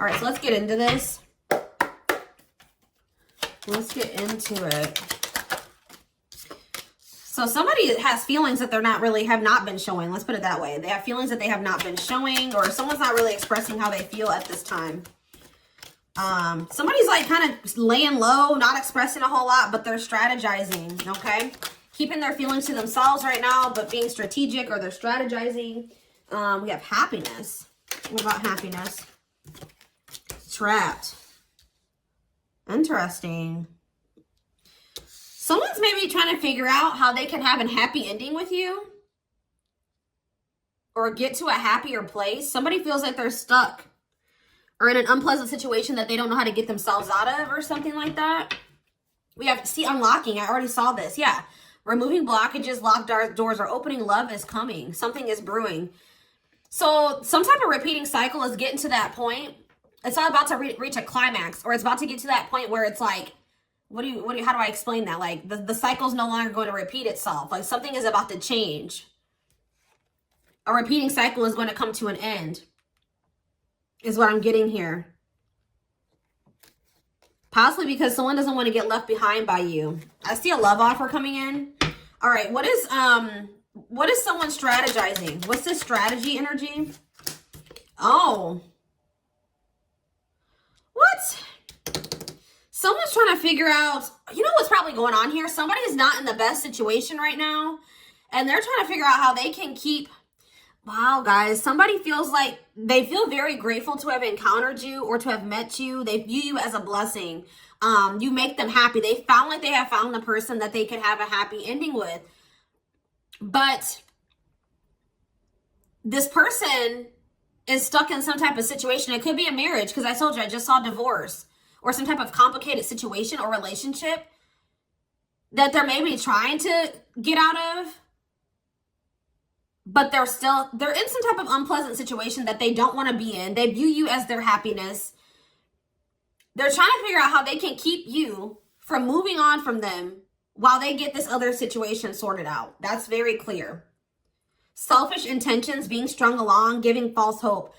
All right, so let's get into this. Let's get into it. So somebody has feelings that they're not really, have not been showing. Let's put it that way. They have feelings that they have not been showing, or someone's not really expressing how they feel at this time. Somebody's like kind of laying low, not expressing a whole lot, but they're strategizing, okay? Keeping their feelings to themselves right now, but being strategic, or they're strategizing. We have happiness. What about happiness? Trapped. Interesting. Someone's maybe trying to figure out how they can have a happy ending with you, or get to a happier place. Somebody feels like they're stuck or in an unpleasant situation that they don't know how to get themselves out of, or something like that. We have, see, unlocking. I already saw this. Yeah. Removing blockages, locked doors are opening. Love is coming. Something is brewing. So some type of repeating cycle is getting to that point. It's not about to reach a climax, or it's about to get to that point where it's like, how do I explain that? Like the cycle's no longer going to repeat itself. Like something is about to change. A repeating cycle is going to come to an end, is what I'm getting here. Possibly because someone doesn't want to get left behind by you. I see a love offer coming in. All right, what is someone strategizing? What's this strategy energy? Oh. What? Someone's trying to figure out, you know what's probably going on here? Somebody is not in the best situation right now, and they're trying to figure out how they can keep, wow, guys, somebody feels like they feel very grateful to have encountered you or to have met you. They view you as a blessing. You make them happy. They found like they have found the person that they could have a happy ending with. But this person is stuck in some type of situation. It could be a marriage, because I told you I just saw divorce, or some type of complicated situation or relationship that they're maybe trying to get out of, but they're in some type of unpleasant situation that they don't want to be in. They view you as their happiness. They're trying to figure out how they can keep you from moving on from them while they get this other situation sorted out. That's very clear. Selfish intentions being strung along, giving false hope.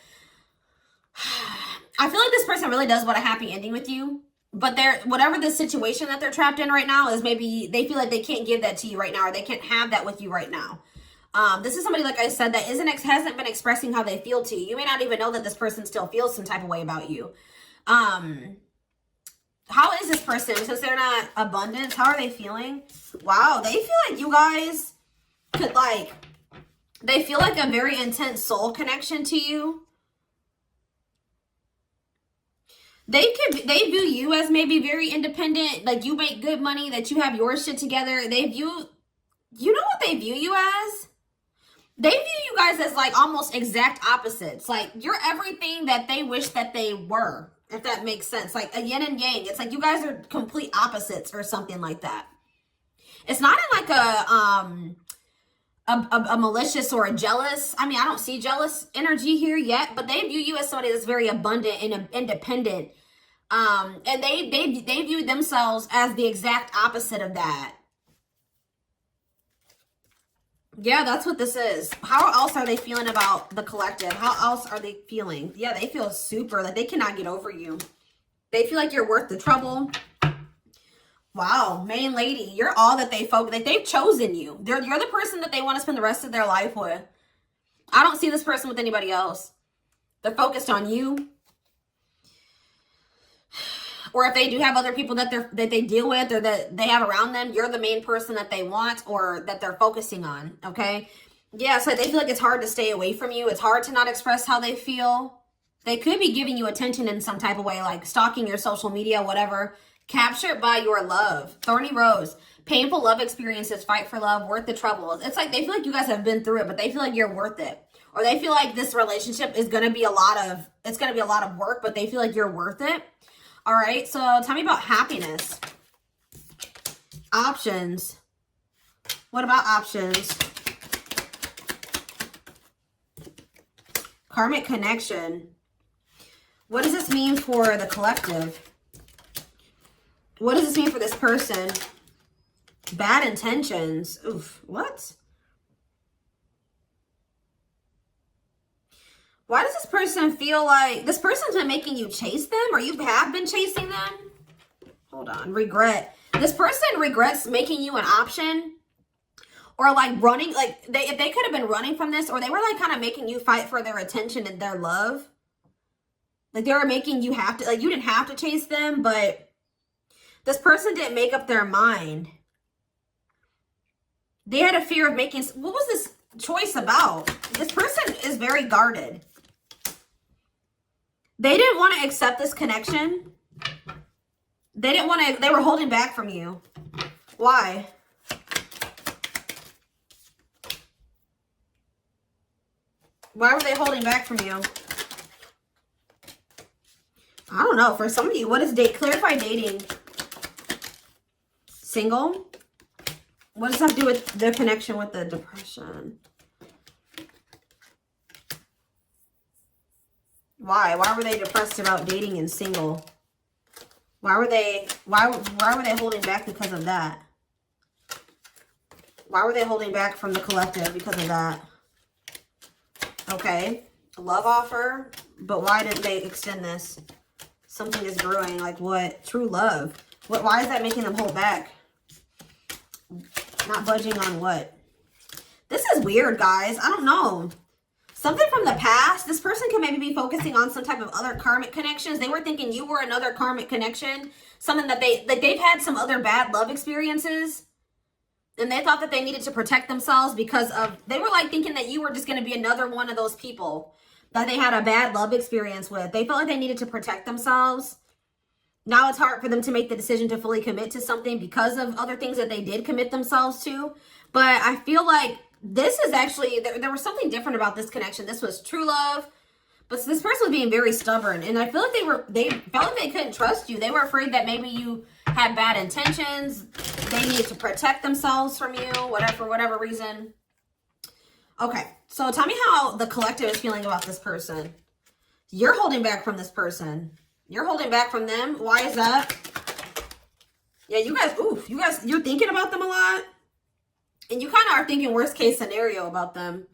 I feel like this person really does want a happy ending with you, but whatever the situation that they're trapped in right now is, maybe they feel like they can't give that to you right now, or they can't have that with you right now. This is somebody, like I said, that hasn't been expressing how they feel to you. You may not even know that this person still feels some type of way about you. How is this person? Since they're not abundance, how are they feeling? Wow, they feel like you guys could they feel like a very intense soul connection to you. They view you as maybe very independent, like you make good money, that you have your shit together. They view, you know what they view you as? They view you guys as like almost exact opposites. Like you're everything that they wish that they were, if that makes sense. Like a yin and yang. It's like you guys are complete opposites or something like that. It's not in like a malicious or a jealous. I mean, I don't see jealous energy here yet, but they view you as somebody that's very abundant and independent. And they view themselves as the exact opposite of that. Yeah, that's what this is. How else are they feeling about the collective? How else are they feeling? Yeah, they feel super, like they cannot get over you. They feel like you're worth the trouble. Wow, main lady, you're all that they've chosen you. You're the person that they want to spend the rest of their life with. I don't see this person with anybody else. They're focused on you. Or if they do have other people that they deal with, or that they have around them, you're the main person that they want, or that they're focusing on, okay? Yeah, so they feel like it's hard to stay away from you. It's hard to not express how they feel. They could be giving you attention in some type of way, like stalking your social media, whatever. Captured by your love. Thorny rose. Painful love experiences. Fight for love. Worth the trouble. It's like they feel like you guys have been through it, but they feel like you're worth it. Or they feel like this relationship is going to be a lot of work, but they feel like you're worth it. All right, so tell me about happiness. Options. What about options? Karmic connection. What does this mean for the collective? What does this mean for this person? Bad intentions. Oof, what? Why does this person feel like this person's been making you chase them, or you have been chasing them? Hold on. Regret. This person regrets making you an option, or like running. Like if they could have been running from this, or they were like kind of making you fight for their attention and their love. Like they were making you have to, like you didn't have to chase them, but this person didn't make up their mind. They had a fear of making, what was this choice about? This person is very guarded. They didn't want to accept this connection. They didn't want to, they were holding back from you. Why? Why were they holding back from you? I don't know. For some of you, what is date? Clarify dating. Single? What does that have to do with the connection with the depression? Why? Why were they depressed about dating and single? Why were they holding back because of that? Why were they holding back from the collective because of that? Okay. Love offer. But why didn't they extend this? Something is brewing. Like what? True love. Why is that making them hold back? Not budging on what? This is weird, guys. I don't know. Something from the past. This person could maybe be focusing on some type of other karmic connections. They were thinking you were another karmic connection. Something that they've had some other bad love experiences. And they thought that they needed to protect themselves because of, they were like thinking that you were just going to be another one of those people that they had a bad love experience with. They felt like they needed to protect themselves. Now it's hard for them to make the decision to fully commit to something because of other things that they did commit themselves to. But I feel like this is actually, there was something different about this connection. This was true love. But this person was being very stubborn. And I feel like they felt like they couldn't trust you. They were afraid that maybe you had bad intentions. They needed to protect themselves from you, for whatever reason. Okay, so tell me how the collective is feeling about this person. You're holding back from this person. You're holding back from them. Why is that? Yeah, you guys, you're thinking about them a lot. And you kind of are thinking worst case scenario about them.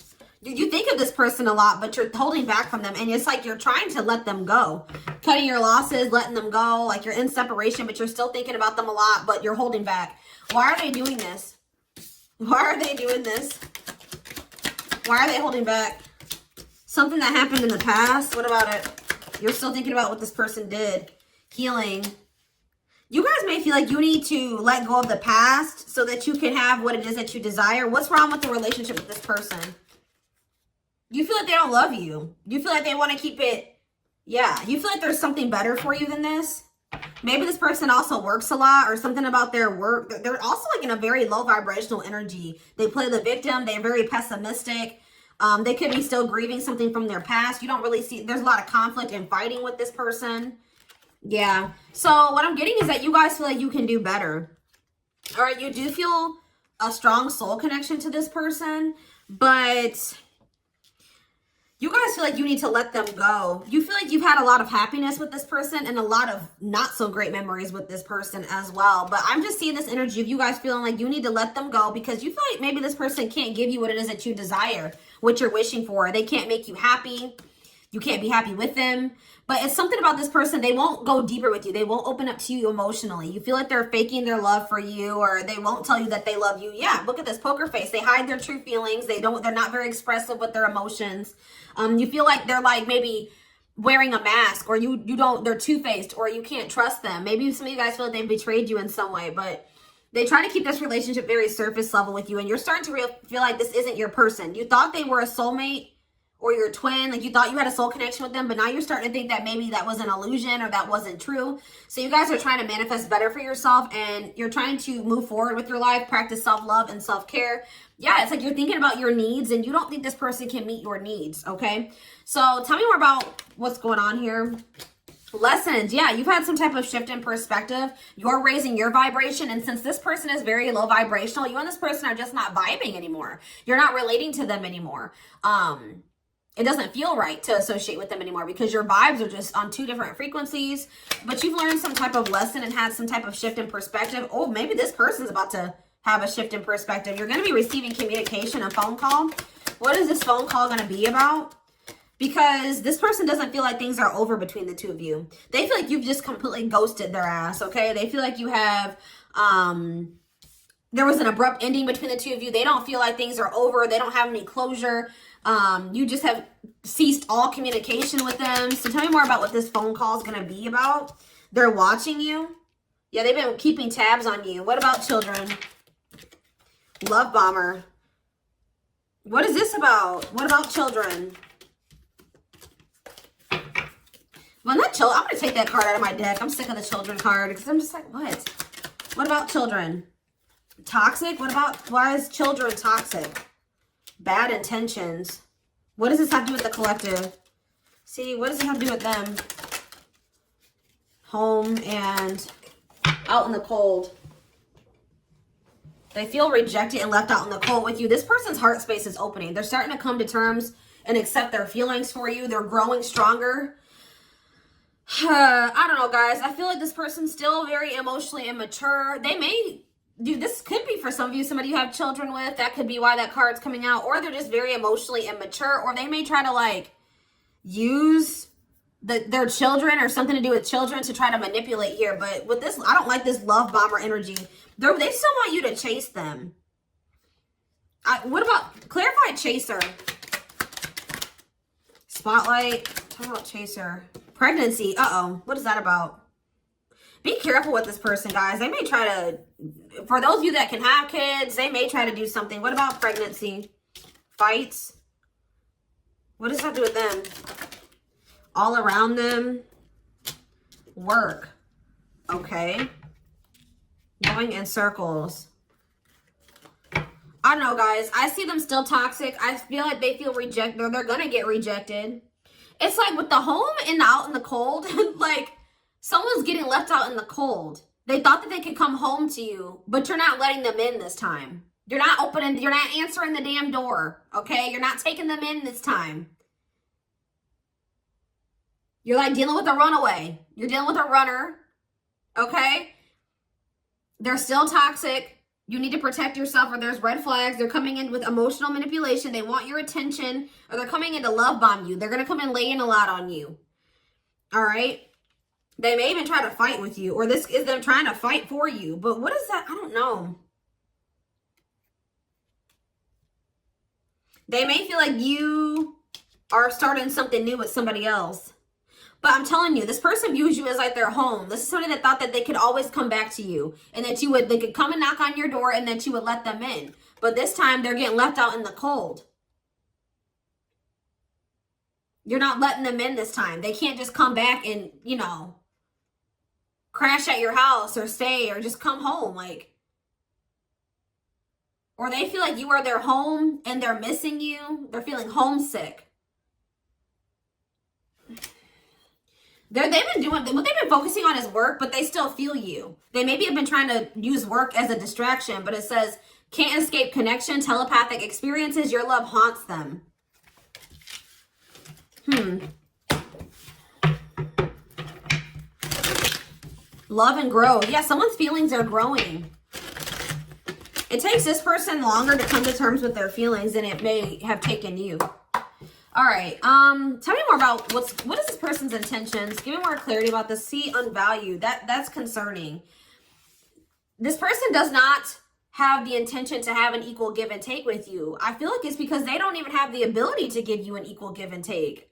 You think of this person a lot, but you're holding back from them. And it's like you're trying to let them go. Cutting your losses, letting them go. Like you're in separation, but you're still thinking about them a lot, but you're holding back. Why are they doing this? Why are they doing this? Why are they holding back? Something that happened in the past? What about it? You're still thinking about what this person did. Healing. You guys may feel like you need to let go of the past so that you can have what it is that you desire. What's wrong with the relationship with this person? You feel like they don't love you. You feel like they want to keep it. Yeah. You feel like there's something better for you than this. Maybe this person also works a lot or something about their work. They're also like in a very low vibrational energy. They play the victim. They're very pessimistic. They could be still grieving something from their past. You don't really see, there's a lot of conflict and fighting with this person. Yeah. So what I'm getting is that you guys feel like you can do better. All right. You do feel a strong soul connection to this person, but you guys feel like you need to let them go. You feel like you've had a lot of happiness with this person and a lot of not so great memories with this person as well. But I'm just seeing this energy of you guys feeling like you need to let them go because you feel like maybe this person can't give you what it is that you desire, what you're wishing for. They can't make you happy. You can't be happy with them. But it's something about this person. They won't go deeper with you. They won't open up to you emotionally. You feel like they're faking their love for you, or they won't tell you that they love you. Yeah, look at this poker face. They hide their true feelings. They're not very expressive with their emotions. You feel like they're like maybe wearing a mask, or they're two-faced, or you can't trust them. Maybe some of you guys feel like they've betrayed you in some way, but they try to keep this relationship very surface level with you, and you're starting to feel like this isn't your person. You thought they were a soulmate or your twin, like you thought you had a soul connection with them, but now you're starting to think that maybe that was an illusion or that wasn't true. So you guys are trying to manifest better for yourself, and you're trying to move forward with your life, practice self-love and self-care. Yeah, it's like you're thinking about your needs and you don't think this person can meet your needs, okay? So tell me more about what's going on here. Lessons. Yeah, you've had some type of shift in perspective. You're raising your vibration, and since this person is very low vibrational, you and this person are just not vibing anymore. You're not relating to them anymore. It doesn't feel right to associate with them anymore because your vibes are just on two different frequencies. But you've learned some type of lesson and had some type of shift in perspective. Oh, maybe this person's about to have a shift in perspective. You're going to be receiving communication, a phone call. What is this phone call going to be about? because this person doesn't feel like things are over between the two of you. They feel like you've just completely ghosted their ass, okay? They feel like you have, there was an abrupt ending between the two of you. They don't feel like things are over. They don't have any closure. You just have ceased all communication with them. So tell me more about what this phone call is going to be about. They're watching you. Yeah, they've been keeping tabs on you. What about children? Love bomber. What is this about? What about children? Well, not children. I'm going to take that card out of my deck. I'm sick of the children card because I'm just like, what? What about children? Toxic? What about, why is children toxic? Bad intentions. What does this have to do with the collective? See, what does it have to do with them? Home and out in the cold. They feel rejected and left out in the cold with you. This person's heart space is opening. They're starting to come to terms and accept their feelings for you. They're growing stronger. I don't know, guys. I feel like this person's still very emotionally immature. They may, dude, this could be for some of you, somebody you have children with. That could be why that card's coming out. Or they're just very emotionally immature. Or they may try to, like, use their children or something to do with children to try to manipulate here. But with this, I don't like this love bomber energy. They still want you to chase them. What about clarified chaser? Spotlight. Talk about chaser. Pregnancy. Uh-oh. What is that about? Be careful with this person, guys. They may try to, for those of you that can have kids, they may try to do something. What about pregnancy? Fights. What does that do with them? All around them. Work. Okay. Going in circles. I don't know, guys. I see them still toxic. I feel like they feel rejected. They're going to get rejected. It's like with the home and the out in the cold, like someone's getting left out in the cold. They thought that they could come home to you, but you're not letting them in this time. You're not opening, you're not answering the damn door, okay? You're not taking them in this time. You're like dealing with a runaway. You're dealing with a runner, okay? They're still toxic. You need to protect yourself, or there's red flags. They're coming in with emotional manipulation. They want your attention, or they're coming in to love bomb you. They're going to come in laying a lot on you. All right? They may even try to fight with you, or this is them trying to fight for you. But what is that? I don't know. They may feel like you are starting something new with somebody else. But I'm telling you, this person views you as like their home. This is somebody that thought that they could always come back to you. And that they could come and knock on your door and that you would let them in. But this time, they're getting left out in the cold. You're not letting them in this time. They can't just come back and, you know, crash at your house or stay or just come home. Like, or they feel like you are their home and they're missing you. They're feeling homesick. They've been doing, what they've been focusing on is work, but they still feel you. They maybe have been trying to use work as a distraction, but it says, can't escape connection, telepathic experiences, your love haunts them. Love and grow. Yeah, someone's feelings are growing. It takes this person longer to come to terms with their feelings than it may have taken you. All right. Tell me more about what is this person's intentions? Give me more clarity about this. See, unvalued. That's concerning. This person does not have the intention to have an equal give and take with you. I feel like it's because they don't even have the ability to give you an equal give and take.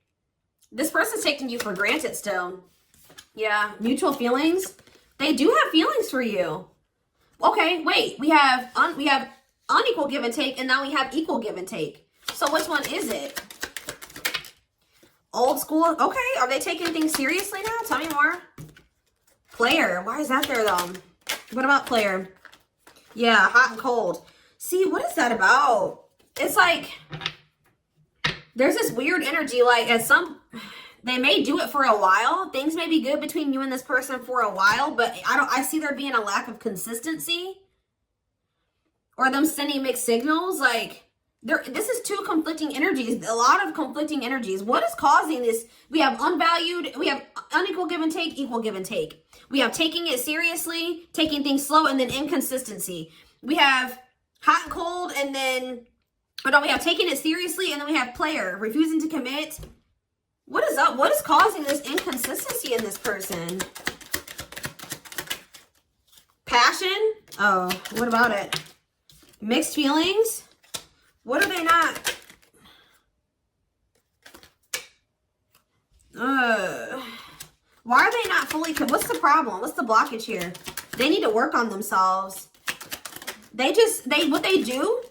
This person's taking you for granted still. Yeah, mutual feelings. They do have feelings for you. Okay, wait. We have unequal give and take, and now we have equal give and take. So which one is it? Old school. Okay, are they taking things seriously now? Tell me more. Player. Why is that there, though? What about player? Yeah, hot and cold. See, what is that about? It's like there's this weird energy, like they may do it for a while. Things may be good between you and this person for a while, but I see there being a lack of consistency or them sending mixed signals. Like, this is two conflicting energies, a lot of conflicting energies. What is causing this? We have unvalued, we have unequal give and take, equal give and take. We have taking it seriously, taking things slow, and then inconsistency. We have hot and cold, and then, we have taking it seriously, and then we have player, refusing to commit, What is up? What is causing this inconsistency in this person? Passion? Oh, what about it? Mixed feelings? What are they not? Why are they not fully... What's the problem? What's the blockage here? They need to work on themselves. What they do?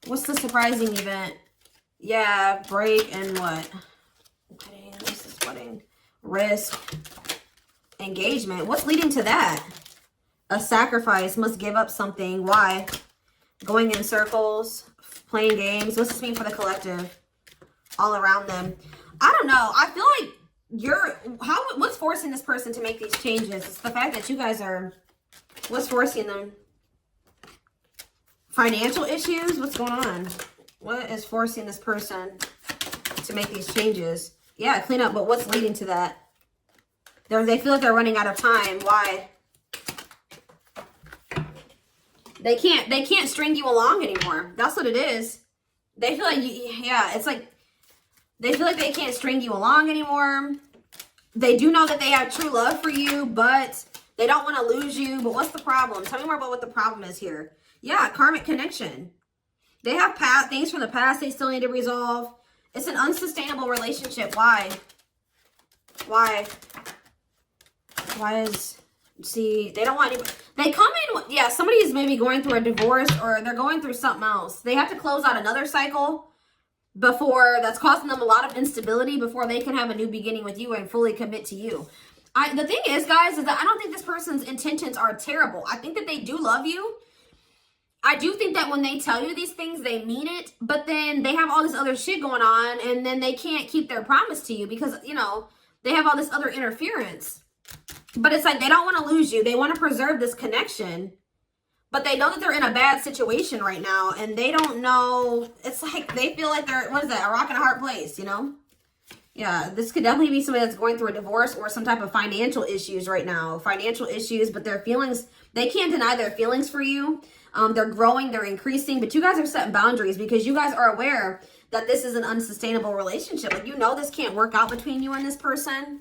What's the surprising event? Yeah, break and what? Wedding, this is wedding. Risk. Engagement. What's leading to that? A sacrifice. Must give up something. Why? Going in circles. Playing games. What's this mean for the collective? All around them. I don't know. I feel like what's forcing this person to make these changes? It's the fact that you guys are... What's forcing them? Financial issues? What's going on? What is forcing this person to make these changes? Yeah, clean up, but what's leading to that? They feel like they're running out of time. Why? They can't string you along anymore. That's what it is. They feel like it's like they feel like they can't string you along anymore. They do know that they have true love for you, but they don't want to lose you. But what's the problem? Tell me more about what the problem is here. Yeah, karmic connection. They have things from the past they still need to resolve. It's an unsustainable relationship. Why? Why? Why is... See, they don't want anybody... They come in... Yeah, somebody is maybe going through a divorce or they're going through something else. They have to close out another cycle before... That's causing them a lot of instability before they can have a new beginning with you and fully commit to you. The thing is, guys, is that I don't think this person's intentions are terrible. I think that they do love you. I do think that when they tell you these things, they mean it, but then they have all this other shit going on, and then they can't keep their promise to you because, you know, they have all this other interference. But it's like they don't want to lose you. They want to preserve this connection, but they know that they're in a bad situation right now, and they don't know. It's like they feel like they're, what is that, a rock and a hard place, you know? Yeah, this could definitely be somebody that's going through a divorce or some type of financial issues right now. Financial issues, but their feelings, they can't deny their feelings for you. They're growing, they're increasing, but you guys are setting boundaries because you guys are aware that this is an unsustainable relationship. Like, you know this can't work out between you and this person.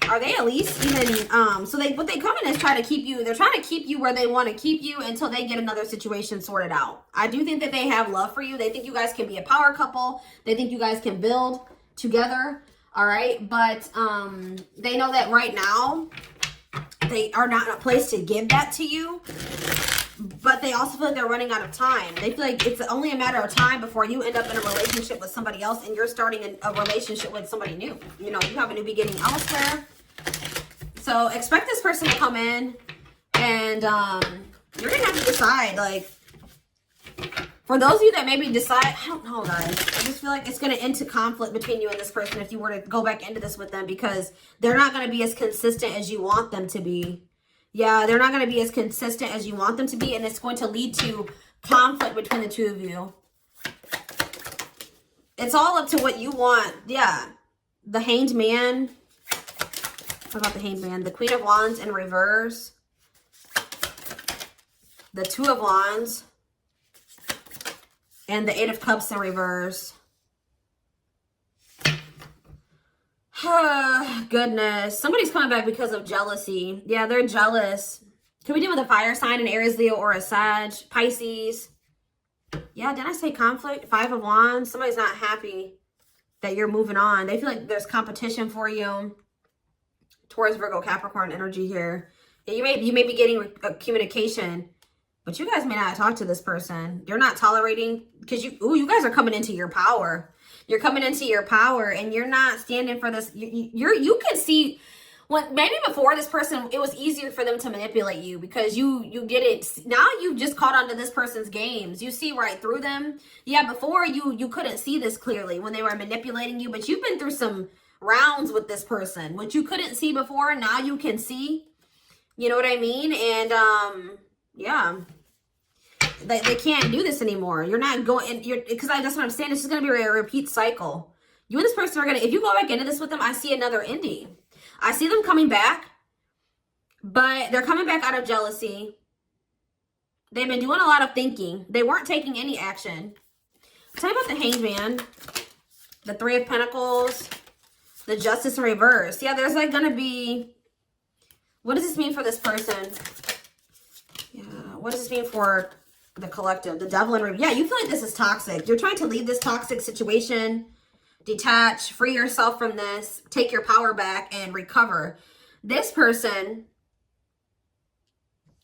Are they at least even, so what they come in is try to keep you, they're trying to keep you where they want to keep you until they get another situation sorted out. I do think that they have love for you. They think you guys can be a power couple. They think you guys can build together. All right. But, they know that right now, they are not in a place to give that to you, but they also feel like they're running out of time. They feel like it's only a matter of time before you end up in a relationship with somebody else and you're starting a relationship with somebody new. You know, you have a new beginning elsewhere. So expect this person to come in and you're going to have to decide, like, for those of you that maybe decide, I don't know, guys. I just feel like it's going to end to conflict between you and this person if you were to go back into this with them because they're not going to be as consistent as you want them to be. Yeah, they're not going to be as consistent as you want them to be, and it's going to lead to conflict between the two of you. It's all up to what you want. Yeah. The Hanged Man. What about the Hanged Man? The Queen of Wands in reverse. The Two of Wands. And the Eight of Cups in reverse. Goodness. Somebody's coming back because of jealousy. Yeah, they're jealous. Can we deal with a fire sign, an Aries, Leo, or a Sag? Pisces. Yeah, didn't I say conflict? Five of Wands. Somebody's not happy that you're moving on. They feel like there's competition for you. Taurus, Virgo, Capricorn energy here. Yeah, you may be getting communication. But you guys may not talk to this person. You're not tolerating, because you guys are coming into your power. You're coming into your power, and you're not standing for this. You can see, when maybe before this person, it was easier for them to manipulate you because you get it. Now you've just caught on to this person's games. You see right through them. Yeah, before you couldn't see this clearly when they were manipulating you, but you've been through some rounds with this person. What you couldn't see before, now you can see. You know what I mean? And yeah, they can't do this anymore. You're not going, because that's what I'm saying. This is going to be a repeat cycle. You and this person are going to, if you go back into this with them, I see another ending. I see them coming back, but they're coming back out of jealousy. They've been doing a lot of thinking. They weren't taking any action. Tell me about the Hanged Man. The Three of Pentacles. The Justice in reverse. Yeah, there's like going to be... What does this mean for this person? Yeah, what does this mean for the collective? The Devil in reverse. Yeah, you feel like this is toxic. You're trying to leave this toxic situation. Detach. Free yourself from this. Take your power back and recover. This person...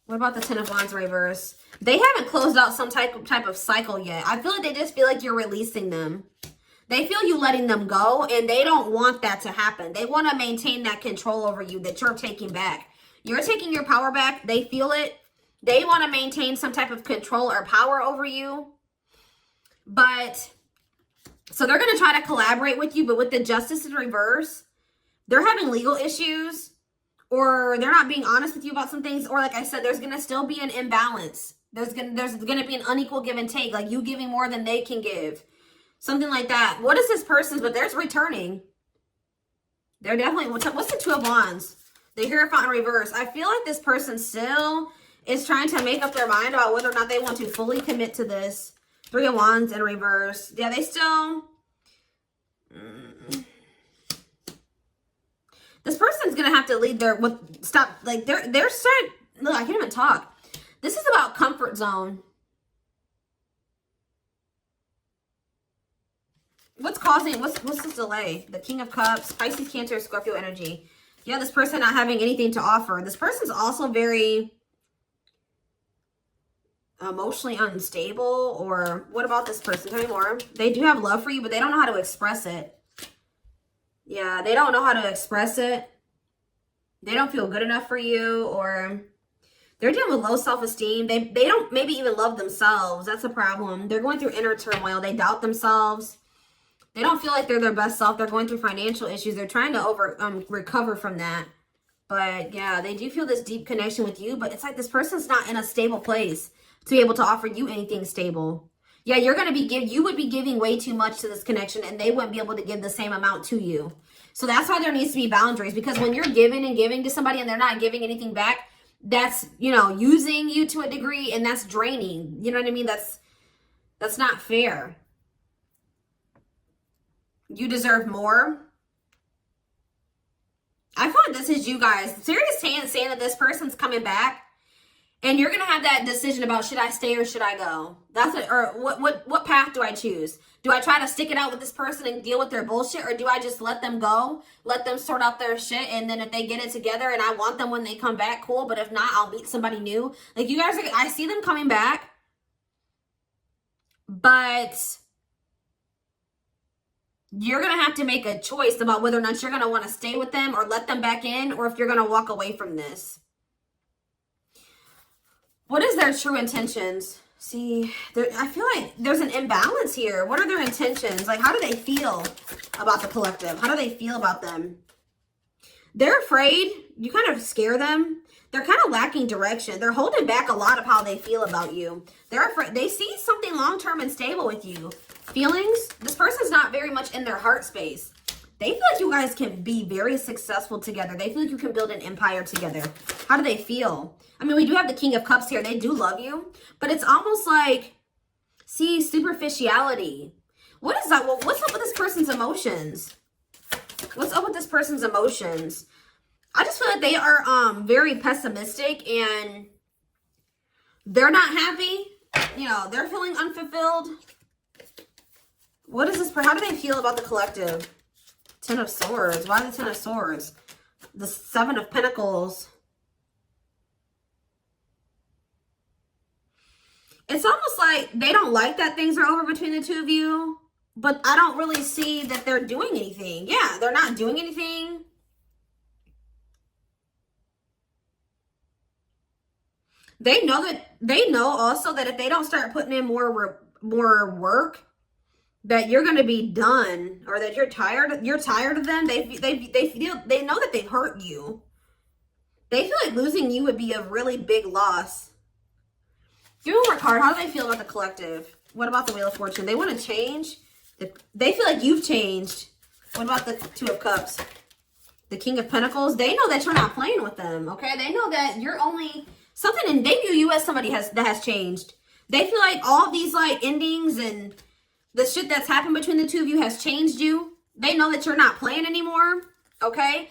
What about the Ten of Wands reverse? They haven't closed out some type of cycle yet. I feel like they just feel like you're releasing them. They feel you letting them go, and they don't want that to happen. They want to maintain that control over you that you're taking back. You're taking your power back. They feel it. They want to maintain some type of control or power over you. But, so they're going to try to collaborate with you, but with the Justice in reverse, they're having legal issues, or they're not being honest with you about some things, or like I said, there's going to still be an imbalance. There's going to be an unequal give and take, like you giving more than they can give. Something like that. What is this person's? But there's returning. They're definitely... What's the Two of Wands? The Hierophant in reverse. I feel like this person still is trying to make up their mind about whether or not they want to fully commit to this. Three of Wands in reverse. Yeah, they still... This person's going to have to lead their... Stop. Like, they're starting... Look, I can't even talk. This is about comfort zone. What's causing, what's this delay? The King of Cups, Pisces, Cancer, Scorpio energy. Yeah, this person not having anything to offer. This person's also very emotionally unstable. Or what about this person? Tell me more. They do have love for you, but they don't know how to express it. Yeah, they don't know how to express it. They don't feel good enough for you, or they're dealing with low self-esteem. They don't maybe even love themselves. That's a problem. They're going through inner turmoil. They doubt themselves. They don't feel like they're their best self. They're going through financial issues. They're trying to recover from that. But yeah, they do feel this deep connection with you. But it's like this person's not in a stable place to be able to offer you anything stable. Yeah, you're going to be you would be giving way too much to this connection, and they wouldn't be able to give the same amount to you. So that's why there needs to be boundaries. Because when you're giving and giving to somebody and they're not giving anything back, that's, you know, using you to a degree, and that's draining. You know what I mean? That's not fair. You deserve more. I feel like this is you guys. Serious saying that this person's coming back, and you're gonna have that decision about should I stay or should I go. That's it. Or what path do I choose? Do I try to stick it out with this person and deal with their bullshit, or do I just let them go, let them sort out their shit, and then if they get it together and I want them when they come back, cool. But if not, I'll meet somebody new. Like you guys, I see them coming back, but you're going to have to make a choice about whether or not you're going to want to stay with them or let them back in, or if you're going to walk away from this. What is their true intentions? See, I feel like there's an imbalance here. What are their intentions? Like, how do they feel about the collective? How do they feel about them? They're afraid. You kind of scare them. They're kind of lacking direction. They're holding back a lot of how they feel about you. They're afraid. They see something long-term and stable with you. Feelings, this person's not very much in their heart space. They feel like you guys can be very successful together. They feel like you can build an empire together. How do they feel? I mean, we do have the King of Cups here. They do love you, but it's almost like, see, superficiality. What is that? Well, what's up with this person's emotions? What's up with this person's emotions? I just feel like they are very pessimistic, and they're not happy. You know, they're feeling unfulfilled. What is this? How do they feel about the collective? Ten of Swords. Why the Ten of Swords? The Seven of Pentacles. It's almost like they don't like that things are over between the two of you, but I don't really see that they're doing anything. Yeah, they're not doing anything. They know also that if they don't start putting in more work, that you're going to be done, or that you're tired of them. They know that they've hurt you. They feel like losing you would be a really big loss. Give me one more card. How do they feel about the collective? What about the Wheel of Fortune? They want to change. They feel like you've changed. What about the Two of Cups? The King of Pentacles. They know that you're not playing with them, okay? They know that you're only something, and they view you as somebody that has changed. They feel like all these like endings and The shit that's happened between the two of you has changed you. They know that you're not playing anymore. Okay?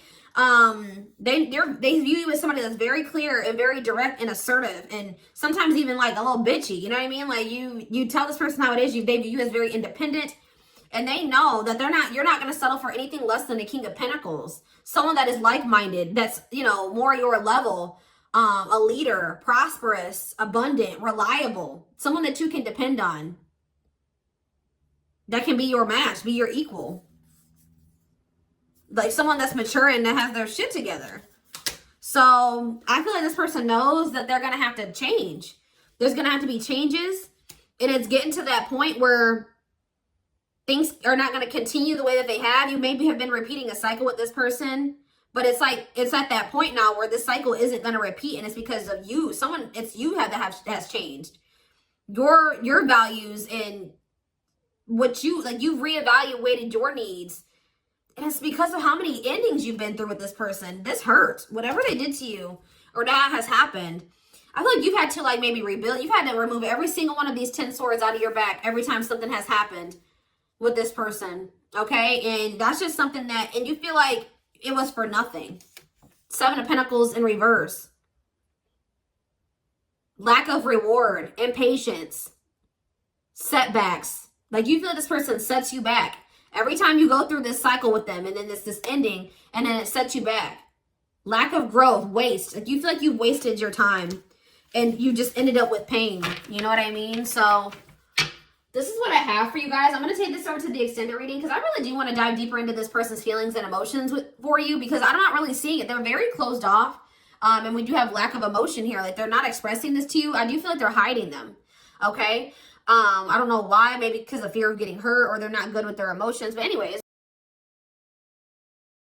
They view you as somebody that's very clear and very direct and assertive, and sometimes even like a little bitchy. You know what I mean? Like you tell this person how it is. They view you as very independent, and they know that you're not going to settle for anything less than the King of Pentacles. Someone that is like-minded, that's, you know, more your level, a leader, prosperous, abundant, reliable, someone that you can depend on, that can be your match, be your equal. Like someone that's mature and that has their shit together. So I feel like this person knows that they're going to have to change. There's going to have to be changes. And it's getting to that point where things are not going to continue the way that they have. You maybe have been repeating a cycle with this person. But it's like, it's at that point now where this cycle isn't going to repeat. And it's because of you. It's you has changed. Your values and what you, like, you've reevaluated your needs. And it's because of how many endings you've been through with this person. This hurts. Whatever they did to you or that has happened, I feel like you've had to, like, maybe rebuild. You've had to remove every single one of these 10 swords out of your back every time something has happened with this person. Okay? And that's just something that, and you feel like it was for nothing. 7 of Pentacles in reverse. Lack of reward, impatience, setbacks. Like, you feel like this person sets you back. Every time you go through this cycle with them, and then this ending, and then it sets you back. Lack of growth, waste. Like, you feel like you wasted your time, and you just ended up with pain. You know what I mean? So, this is what I have for you guys. I'm going to take this over to the extended reading, because I really do want to dive deeper into this person's feelings and emotions for you, because I'm not really seeing it. They're very closed off, and we do have lack of emotion here. Like, they're not expressing this to you. I do feel like they're hiding them, okay? I don't know why. Maybe because of fear of getting hurt, or they're not good with their emotions. But anyways,